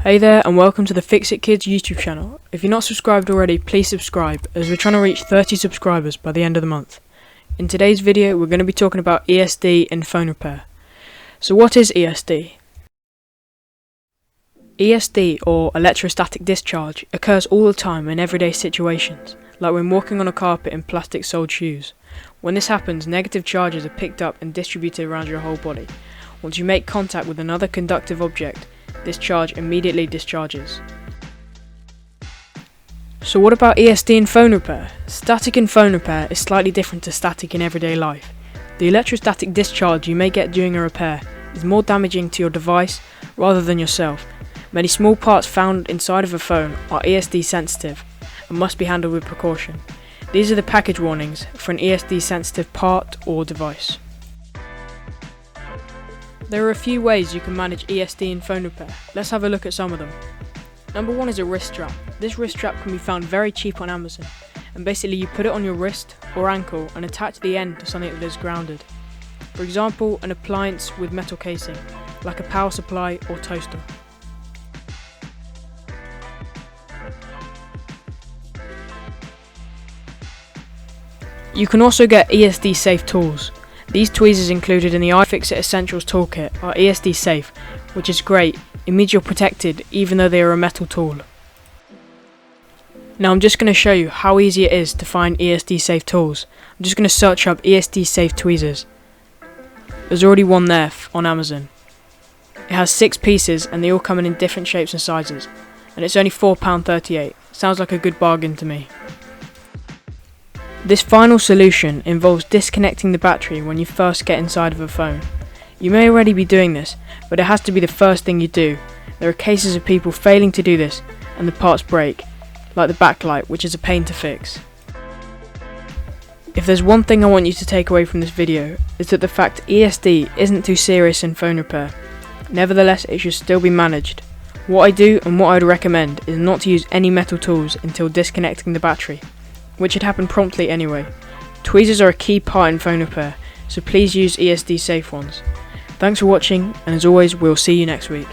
Hey there and welcome to the Fix It Kids YouTube channel. If you're not subscribed already, please subscribe as we're trying to reach 30 subscribers by the end of the month. In today's video we're going to be talking about ESD in phone repair. So what is ESD? ESD, or electrostatic discharge, occurs all the time in everyday situations, like when walking on a carpet in plastic-soled shoes. When this happens, negative charges are picked up and distributed around your whole body. Once you make contact with another conductive object, this charge immediately discharges. So what about ESD in phone repair? Static in phone repair is slightly different to static in everyday life. The electrostatic discharge you may get during a repair is more damaging to your device rather than yourself. Many small parts found inside of a phone are ESD sensitive and must be handled with precaution. These are the package warnings for an ESD sensitive part or device. There are a few ways you can manage ESD in phone repair. Let's have a look at some of them. Number one is a wrist strap. This wrist strap can be found very cheap on Amazon, and basically you put it on your wrist or ankle and attach the end to something that is grounded. For example, an appliance with metal casing, like a power supply or toaster. You can also get ESD safe tools. These tweezers included in the iFixit Essentials toolkit are ESD safe, which is great. It means you're protected even though they are a metal tool. Now I'm just going to show you how easy it is to find ESD safe tools. I'm just going to search up ESD safe tweezers. There's already one there on Amazon. It has 6 pieces and they all come in different shapes and sizes, and it's only £4.38. Sounds like a good bargain to me. This final solution involves disconnecting the battery when you first get inside of a phone. You may already be doing this, but it has to be the first thing you do. There are cases of people failing to do this and the parts break, like the backlight, which is a pain to fix. If there's one thing I want you to take away from this video, is that the fact ESD isn't too serious in phone repair. Nevertheless, it should still be managed. What I do and what I'd recommend is not to use any metal tools until disconnecting the battery, which should happen promptly anyway. Tweezers are a key part in phone repair, so please use ESD safe ones. Thanks for watching, and as always, we'll see you next week.